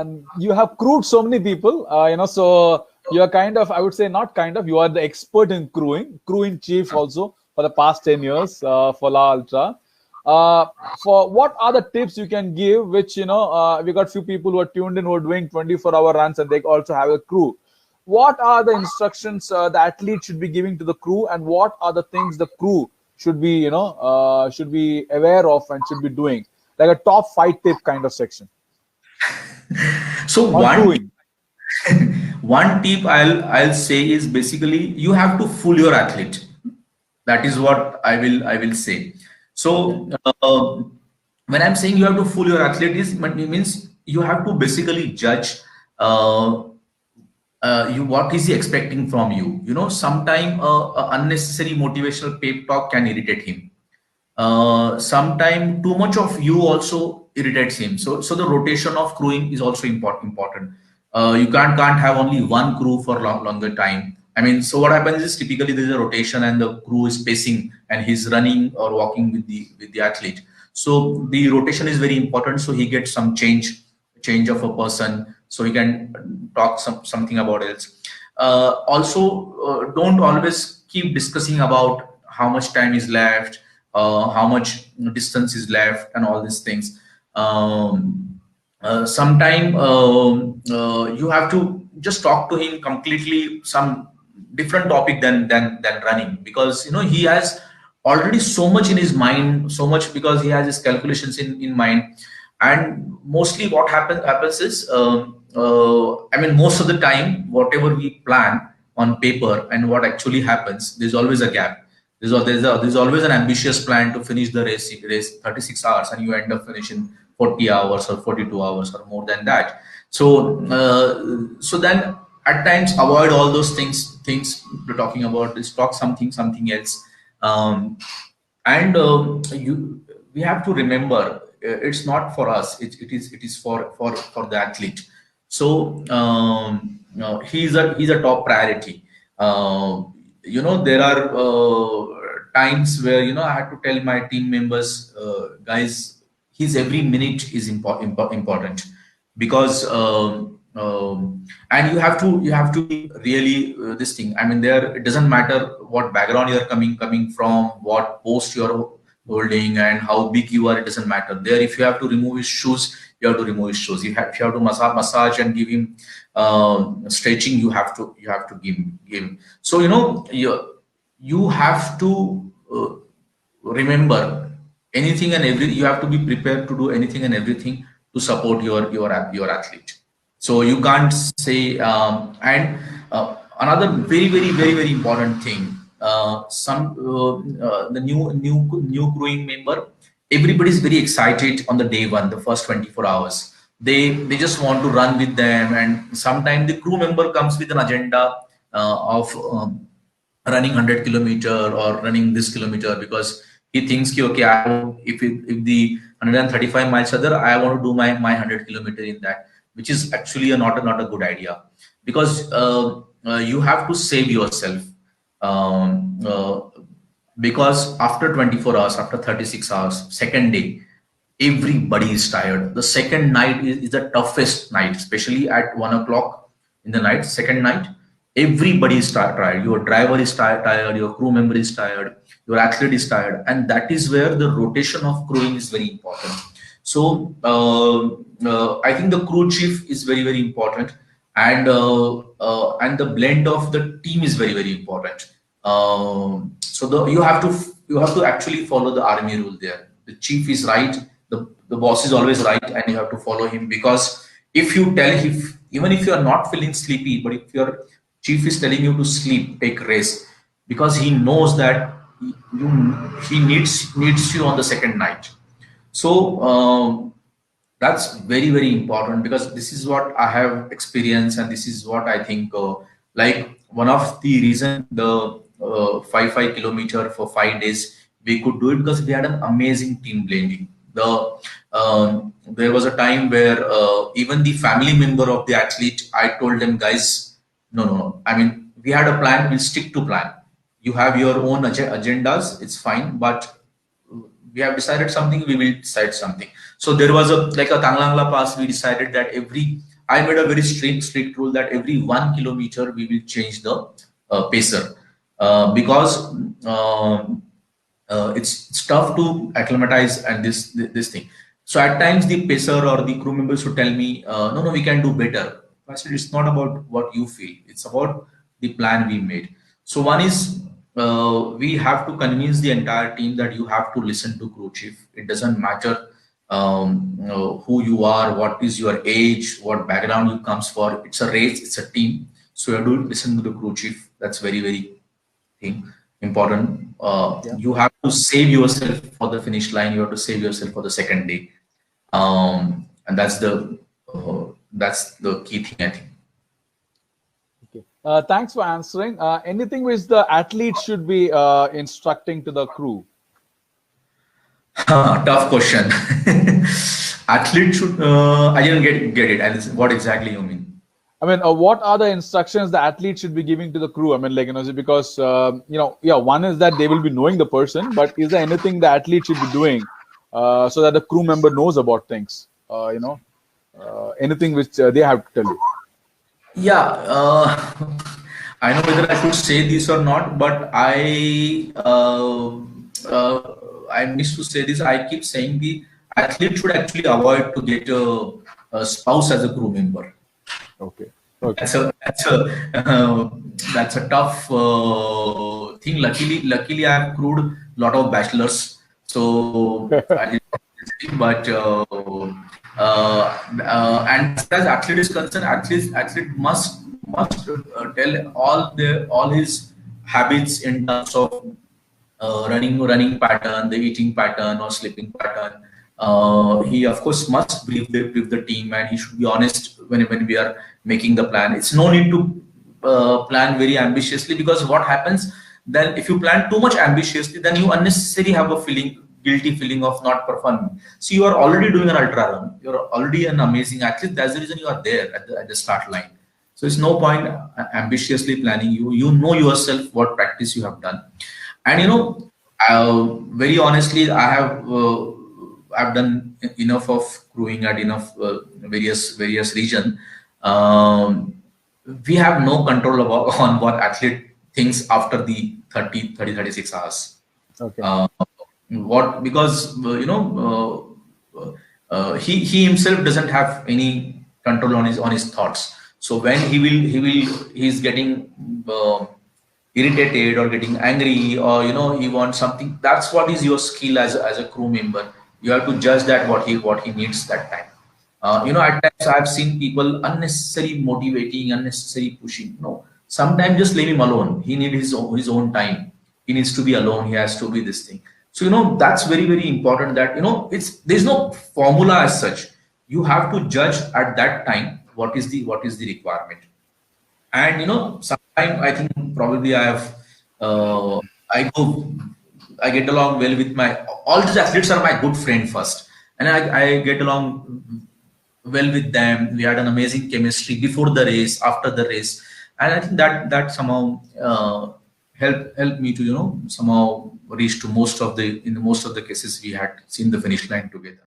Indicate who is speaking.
Speaker 1: and you have crewed so many people, so you are kind of, I would say not kind of, you are the expert in crew in chief also for the past 10 years for La Ultra. For what are the tips you can give, which, we got few people who are tuned in who are doing 24-hour runs and they also have a crew. What are the instructions the athlete should be giving to the crew, and what are the things the crew should be, should be aware of and should be doing? Like a top 5 tip kind of section.
Speaker 2: So
Speaker 1: On
Speaker 2: one tip I'll say is basically you have to fool your athlete. That is what I will say. So when I'm saying you have to fool your athlete, it means you have to basically judge what is he expecting from you. Sometime unnecessary motivational pep talk can irritate him. Sometime too much of you also irritates him. So the rotation of crewing is also important. You can't have only one crew for longer time. I mean, so what happens is typically there is a rotation and the crew is pacing and he's running or walking with the athlete. So the rotation is very important. So he gets some change of a person, so he can talk something about else. Also, don't always keep discussing about how much time is left, how much distance is left, and all these things. Sometime you have to just talk to him completely some different topic than running, because he has already so much in his mind, so much because he has his calculations in mind. And mostly what happens is I mean, most of the time whatever we plan on paper and what actually happens, there's always a gap. There's always an ambitious plan to finish the race 36 hours, and you end up finishing 40 hours or 42 hours or more than that. So so then at times avoid all those things we're talking about. Is talk something else. And we have to remember, it's not for us, it is for the athlete. So he's a top priority. There are times where I had to tell my team members, guys, his every minute is important, because and you have to be really this thing. I mean, there, it doesn't matter what background you're coming from, what post you're holding, and how big you are. It doesn't matter. There, if you have to remove his shoes, you have to remove his shoes. If you have to massage and give him stretching, you have to give him. So you have to remember anything and everything. You have to be prepared to do anything and everything to support your athlete. So you can't say and another very important thing. The new crewing member, everybody is very excited on the day one, the first 24 hours. They just want to run with them, and sometimes the crew member comes with an agenda of running 100 kilometer or running this kilometer, because he thinks, okay, if the 135 miles are there, I want to do my 100 kilometer in that, which is actually not a good idea, because you have to save yourself. Because after 24 hours, after 36 hours, second day, everybody is tired. The second night is the toughest night, especially at 1 o'clock in the night. Second night, everybody is tired. Your driver is tired, your crew member is tired, your athlete is tired, and that is where the rotation of crewing is very important. So I think the crew chief is very important, and the blend of the team is very important. So you have to actually follow the army rule there. The chief is right, the boss is always right, and you have to follow him. Because if you tell him, even if you are not feeling sleepy, but if your chief is telling you to sleep, take rest, because he knows that he needs you on the second night. So that's very important, because this is what I have experienced, and this is what I think like one of the reason the 5 kilometer for 5 days we could do it, because we had an amazing team blending. There was a time where even the family member of the athlete, I told them, guys, no. I mean, we had a plan, we'll stick to plan. You have your own agendas, it's fine, but we have decided something, we will decide something. So there was like a Tanglangla pass, we decided that every I made a very strict rule that every 1 kilometer we will change the pacer, because it's tough to acclimatize and this thing. So at times the pacer or the crew members would tell me, no, we can do better. I said, it's not about what you feel, it's about the plan we made. So one is, we have to convince the entire team that you have to listen to crew chief. It doesn't matter who you are, what is your age, what background you comes for. It's a race, it's a team. So you have to listen to the crew chief. That's very important. You have to save yourself for the finish line. You have to save yourself for the second day, and that's the key thing, I think.
Speaker 1: Okay. Thanks for answering. Anything which the athlete should be instructing to the crew?
Speaker 2: Tough question. Athlete should. I didn't get it. And what exactly you mean?
Speaker 1: I mean, what are the instructions the athlete should be giving to the crew? I mean, like, because, one is that they will be knowing the person, but is there anything the athlete should be doing so that the crew member knows about things? Anything which they have to tell you?
Speaker 2: Yeah, I know whether I should say this or not, but I miss to say this. I keep saying the athlete should actually avoid to get a spouse as a crew member.
Speaker 1: Okay.
Speaker 2: That's a tough thing. Luckily, I have crewed a lot of bachelors, so I didn't, but and as athlete is concerned, athlete must tell all his habits in terms of running pattern, the eating pattern or sleeping pattern. He of course must brief the team, and he should be honest when we are making the plan. It's no need to plan very ambitiously, because what happens then, if you plan too much ambitiously, then you unnecessarily have a guilty feeling of not performing. So you are already doing an ultra run, you're already an amazing athlete. That's the reason you are there at the start line. So it's no point ambitiously planning. You know yourself what practice you have done. And very honestly, I've done enough of crewing at enough various region. We have no control on what athlete thinks after the 36 hours.
Speaker 1: Okay.
Speaker 2: Because he himself doesn't have any control on his thoughts. So when he's getting irritated or getting angry, or he wants something, that's what is your skill as a crew member. You have to judge that what he needs that time. At times I've seen people unnecessary motivating, unnecessary pushing. No, sometimes just leave him alone. He needs his own time. He needs to be alone. He has to be this thing. So that's very important. That there's no formula as such. You have to judge at that time what is the requirement. And sometimes I think probably I get along well with all these athletes are my good friend first, and I get along well with them. We had an amazing chemistry before the race, after the race, and I think that somehow helped me to somehow reach to most of the cases we had seen the finish line together.